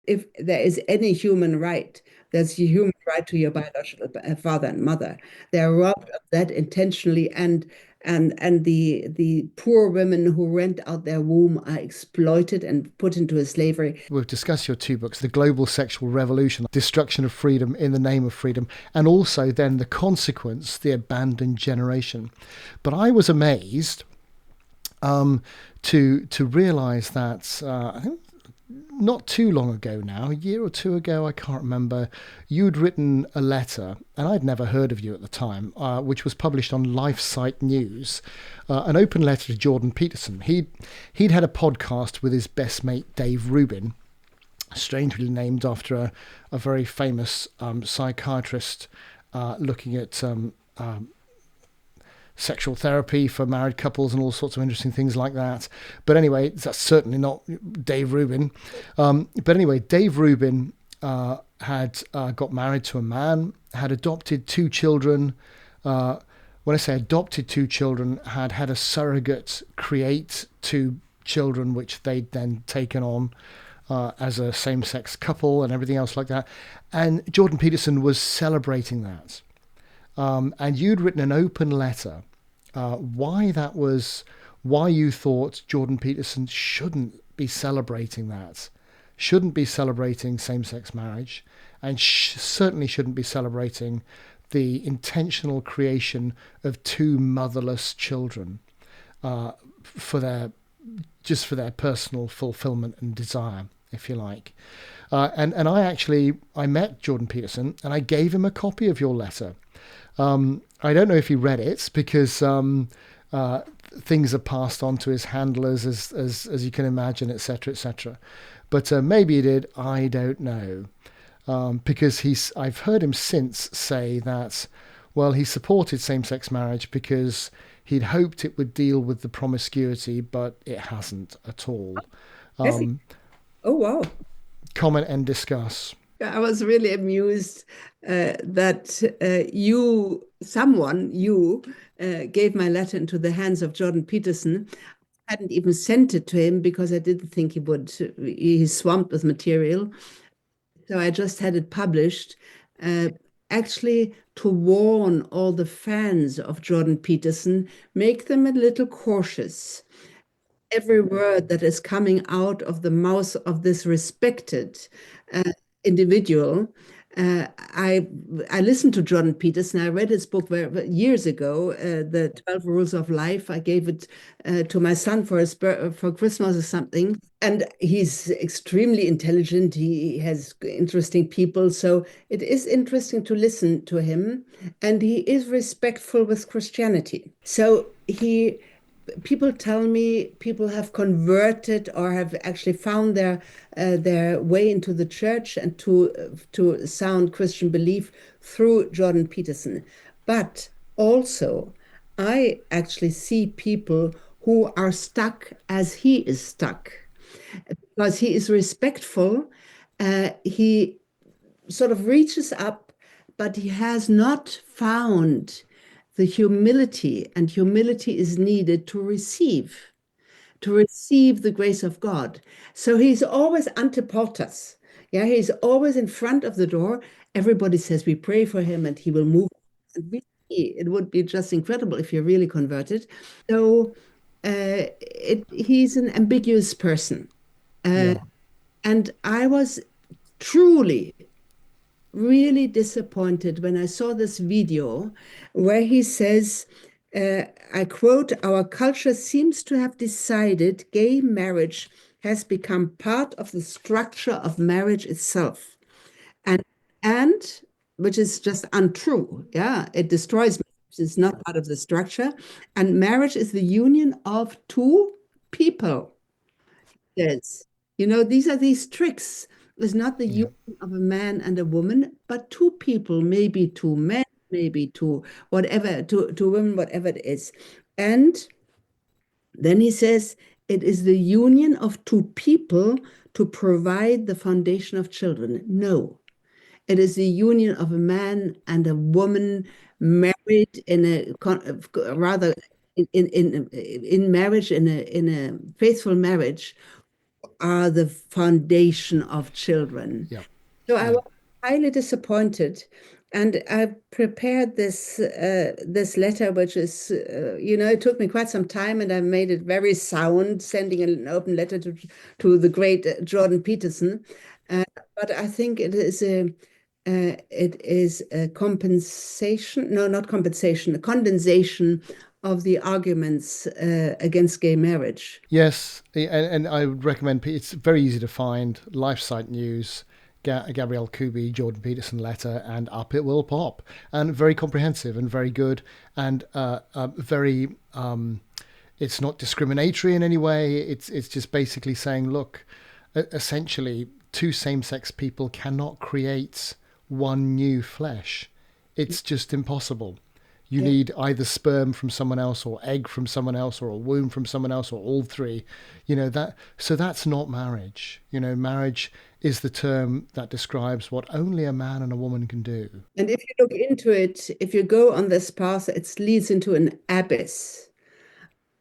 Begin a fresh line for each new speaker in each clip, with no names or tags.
if there is any human right, there's a human right to your biological father and mother. They are robbed of that intentionally, and the poor women who rent out their womb are exploited and put into a slavery.
We've discussed your two books, The Global Sexual Revolution, Destruction of Freedom in the Name of Freedom, and also then the consequence, The Abandoned Generation. But I was amazed to realise that I think not too long ago now, a year or two ago, I can't remember, you'd written a letter, and I'd never heard of you at the time, which was published on LifeSite News, an open letter to Jordan Peterson. He'd had a podcast with his best mate, Dave Rubin, strangely named after a very famous psychiatrist looking at sexual therapy for married couples and all sorts of interesting things like that. But anyway, that's certainly not Dave Rubin. But anyway, Dave Rubin had got married to a man, had adopted two children. When I say adopted two children, had a surrogate create two children, which they'd then taken on as a same-sex couple and everything else like that. And Jordan Peterson was celebrating that. And you'd written an open letter why you thought Jordan Peterson shouldn't be celebrating that, shouldn't be celebrating same-sex marriage, and certainly shouldn't be celebrating the intentional creation of two motherless children for their personal fulfillment and desire, if you like. And I met Jordan Peterson and I gave him a copy of your letter. I don't know if he read it because things are passed on to his handlers as you can imagine, etc., etc. But maybe he did. I don't know, because I've heard him since say that, well, he supported same-sex marriage because he'd hoped it would deal with the promiscuity, but it hasn't at all.
Yes. Oh, wow.
Comment and discuss.
I was really amused that you gave my letter into the hands of Jordan Peterson. I hadn't even sent it to him because I didn't think he would. He's swamped with material. So I just had it published, uh, actually to warn all the fans of Jordan Peterson, make them a little cautious. Every word that is coming out of the mouth of this respected uh, individual. I listened to Jordan Peterson. I read his book years ago, The 12 Rules of Life. I gave it to my son for Christmas or something. And he's extremely intelligent. He has interesting people. So it is interesting to listen to him. And he is respectful with Christianity. So people tell me people have converted or have actually found their way into the church and to sound Christian belief through Jordan Peterson. But also, I actually see people who are stuck as he is stuck because he is respectful. He sort of reaches up, but he has not found the humility, and humility is needed to receive the grace of God. So he's always ante portas. Yeah, he's always in front of the door. Everybody says we pray for him and he will move. And it would be just incredible if you're really converted. So he's an ambiguous person. Uh,
Yeah.
and I was truly really disappointed when I saw this video where he says, I quote, "Our culture seems to have decided gay marriage has become part of the structure of marriage itself." And and which is just untrue. Yeah, it destroys marriage. It's not part of the structure. And marriage is the union of two people. Yes. These are these tricks. It's not the
Yeah.
union of a man and a woman, but two people, maybe two men, maybe two, whatever, two women, whatever it is. And then he says, it is the union of two people to provide the foundation of children. No, it is the union of a man and a woman married in a rather in marriage in a faithful marriage are the foundation of children.
Yeah.
So I
Yeah.
was highly disappointed, and I prepared this letter, which is, it took me quite some time, and I made it very sound, sending an open letter to the great Jordan Peterson. Uh, but I think it is a compensation, no, not compensation, a condensation of the arguments against gay marriage.
Yes, and I would recommend. It's very easy to find. LifeSite News, Gabrielle Kubi, Jordan Peterson letter, and up it will pop. And very comprehensive and very good, and very. It's not discriminatory in any way. It's just basically saying, look, essentially, two same-sex people cannot create one new flesh. It's just impossible. You
Yeah.
need either sperm from someone else or egg from someone else or a womb from someone else or all three. So that's not marriage. Marriage is the term that describes what only a man and a woman can do.
And if you look into it, if you go on this path, it leads into an abyss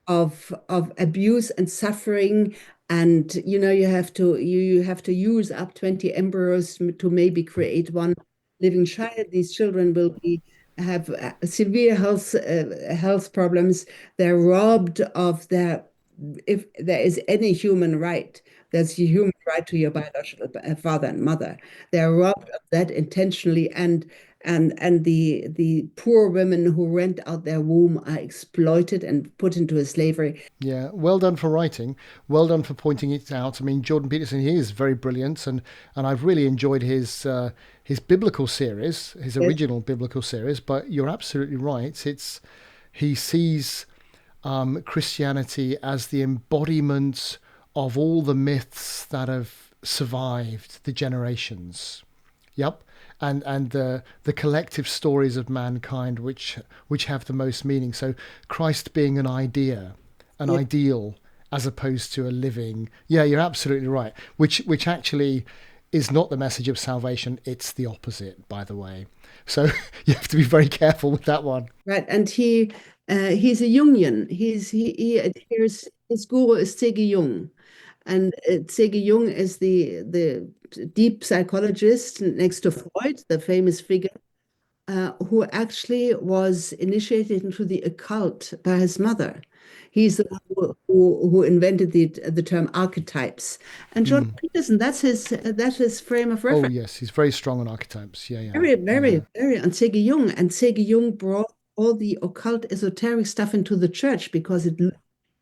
of abuse and suffering. And you have to use up 20 embryos to maybe create one living child. These children will have severe health problems. They're robbed of their, if there is any human right, there's a human right to your biological father and mother. They're robbed of that intentionally, and the poor women who rent out their womb are exploited and put into a slavery.
Yeah, well done for writing. Well done for pointing it out. I mean, Jordan Peterson, he is very brilliant, and I've really enjoyed his biblical series, his
Yes.
original biblical series. But you're absolutely right. He sees Christianity as the embodiment of all the myths that have survived the generations. Yep. And the collective stories of mankind which have the most meaning. So Christ being an idea, an
Yeah.
ideal, as opposed to a living. Yeah, you're absolutely right. Which actually is not the message of salvation. It's the opposite, by the way. So you have to be very careful with that one.
Right, and he's a Jungian. He adheres. His guru is Ziggy Jung, and Ziggy Jung is the deep psychologist next to Freud, the famous figure, who actually was initiated into the occult by his mother. He's the one who invented the term archetypes. And Jordan
Mm.
Peterson, that's his frame of
Oh
reference.
yes, he's very strong on archetypes. Yeah, yeah,
Very, very,
yeah.
very on Ziggy Jung. And Ziggy Jung brought all the occult esoteric stuff into the church because it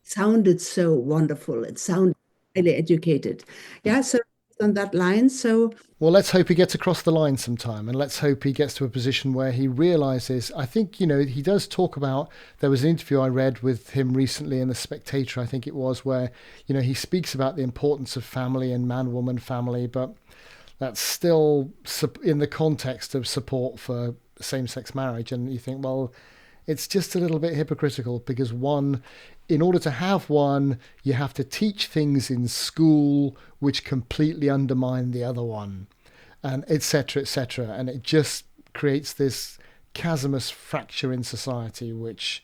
sounded so wonderful. It sounded highly educated. Yeah, so on that line. So
Well, let's hope he gets across the line sometime, and let's hope he gets to a position where he realizes. I think, he does talk about. There was an interview I read with him recently in The Spectator, I think it was, where, he speaks about the importance of family and man woman family, but that's still in the context of support for same sex marriage. And you think, well, it's just a little bit hypocritical because in order to have one, you have to teach things in school which completely undermine the other one, and etc. etc. And it just creates this chasmous fracture in society which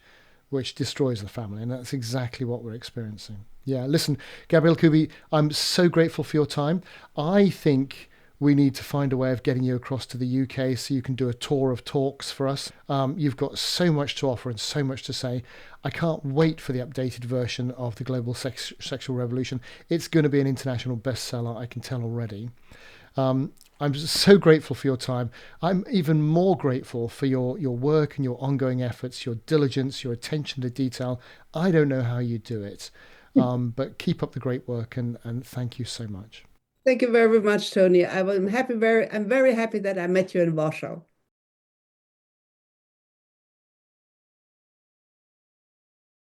destroys the family, and that's exactly what we're experiencing. Yeah, listen, Gabrielle Kubi, I'm so grateful for your time. I think we need to find a way of getting you across to the UK so you can do a tour of talks for us. You've got so much to offer and so much to say. I can't wait for the updated version of the Global Sexual Revolution. It's going to be an international bestseller, I can tell already. I'm so grateful for your time. I'm even more grateful for your work and your ongoing efforts, your diligence, your attention to detail. I don't know how you do it, but keep up the great work, and thank you so much.
thank you very much, Tony. I'm very happy that I met you in Warsaw.